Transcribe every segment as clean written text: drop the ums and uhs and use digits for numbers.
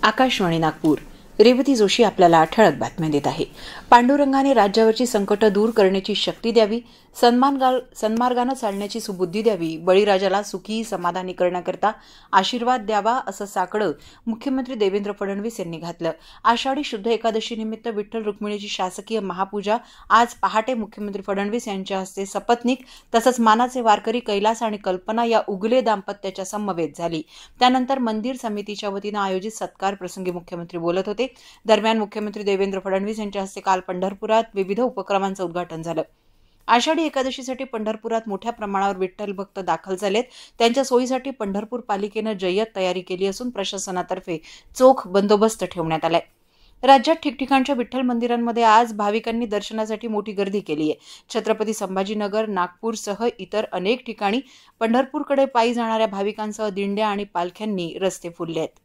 आकाशवाणी नागपूर. रेवती जोशी आपल्याला ठळक बातम्या देत आहे. पांडुरंगाने राज्यावरची संकट दूर करण्याची शक्ती द्यावी, सन्मार्गाने चालण्याची सुबुद्धी द्यावी, बळीराजाला सुखी समाधानी करण्याकरता आशीर्वाद द्यावा, असं साकडं मुख्यमंत्री देवेंद्र फडणवीस यांनी घातलं. आषाढी शुद्ध एकादशी निमित्त विठ्ठल रुक्मिणीची शासकीय महापूजा आज पहाटे मुख्यमंत्री फडणवीस यांच्या हस्ते सपत्नीक तसंच मानाचे वारकरी कैलास आणि कल्पना या उगले दाम्पत्याच्या समवेत झाली. त्यानंतर मंदिर समितीच्या वतीनं आयोजित सत्कार प्रसंगी मुख्यमंत्री बोलत होते. दरम्यान मुख्यमंत्री देवेंद्र फडणवीस यांच्या हस्ते काल पंढरपुरात विविध उपक्रमांचं उद्घाटन झालं. आषाढी एकादशीसाठी पंढरपुरात मोठ्या प्रमाणावर विठ्ठल भक्त दाखल झालेत. त्यांच्या सोयीसाठी पंढरपूर पालिकेनं जय्यत तयारी केली असून प्रशासनातर्फे चोख बंदोबस्त ठेवण्यात आलाय. राज्यात ठिकठिकाणच्या विठ्ठल मंदिरांमध्ये आज भाविकांनी दर्शनासाठी मोठी गर्दी केली आहे. छत्रपती संभाजीनगर, नागपूरसह इतर अनेक ठिकाणी पंढरपूरकडे पायी जाणाऱ्या भाविकांसह दिंड्या आणि पालख्यांनी रस्ते फुलले आहेत.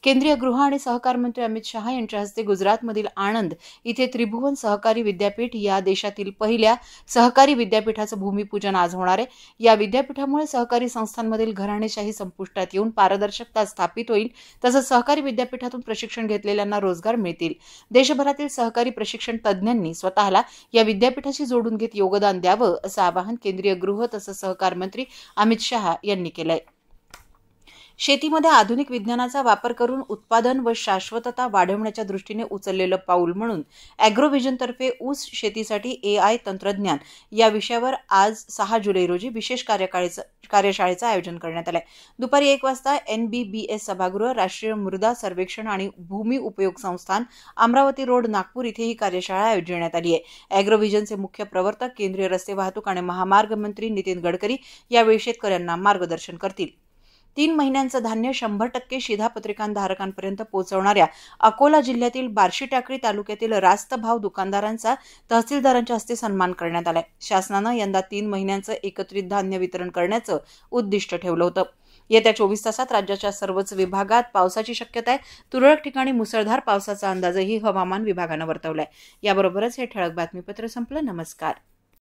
केंद्रीय गृह आणि सहकार मंत्री अमित शहा यांच्या हस्ते गुजरातमधील आणंद इथे त्रिभुवन सहकारी विद्यापीठ या देशातील पहिल्या सहकारी विद्यापीठाचं भूमिपूजन आज होणार आहे. या विद्यापीठामुळे सहकारी संस्थांमधील घराणेशाही संपुष्टात येऊन पारदर्शकता स्थापित होईल. तसंच सहकारी विद्यापीठातून प्रशिक्षण घेतलेल्यांना रोजगार मिळतील. देशभरातील सहकारी प्रशिक्षण तज्ज्ञांनी स्वतःला या विद्यापीठाशी जोडून घेत योगदान द्यावं, असं आवाहन केंद्रीय गृह तसंच सहकार मंत्री अमित शहा यांनी केलंय. शेतीमध्ये आधुनिक विज्ञानाचा वापर करून उत्पादन व शाश्वतता वाढवण्याच्या दृष्टीने उचललेलं पाऊल म्हणून ॲग्रोव्हिजनतर्फे ऊस शेतीसाठी AI तंत्रज्ञान या विषयावर आज 6 जुलै रोजी विशेष कार्यशाळेचं आयोजन करण्यात आलंय. दुपारी 1 वाजता NBBS सभागृह, राष्ट्रीय मृदा सर्वेक्षण आणि भूमी उपयोग संस्थान, अमरावती रोड, नागपूर इथे ही कार्यशाळा आयोजिण्यात आली आहे. ॲग्रोव्हिजनचे मुख्य प्रवर्तक, केंद्रीय रस्ते वाहतूक आणि महामार्ग मंत्री नितीन गडकरी यावेळी शेतकऱ्यांना मार्गदर्शन करतील. 3 महिन्यांचं धान्य 100% शिधापत्रिकांधारकांपर्यंत पोहोचवणाऱ्या अकोला जिल्ह्यातील बार्शीटाकळी तालुक्यातील रास्त भाव दुकानदारांचा तहसीलदारांच्या हस्ते सन्मान करण्यात आलाय. शासनानं यंदा 3 महिन्यांचं एकत्रित धान्य वितरण करण्याचं उद्दिष्ट ठेवलं होतं. येत्या 24 तासात राज्याच्या सर्वच विभागात पावसाची शक्यता आहे. तुरळक ठिकाणी मुसळधार पावसाचा अंदाजही हवामान विभागानं वर्तवलाय. याबरोबरच हे ठळक बातमीपत्र संपलं. नमस्कार.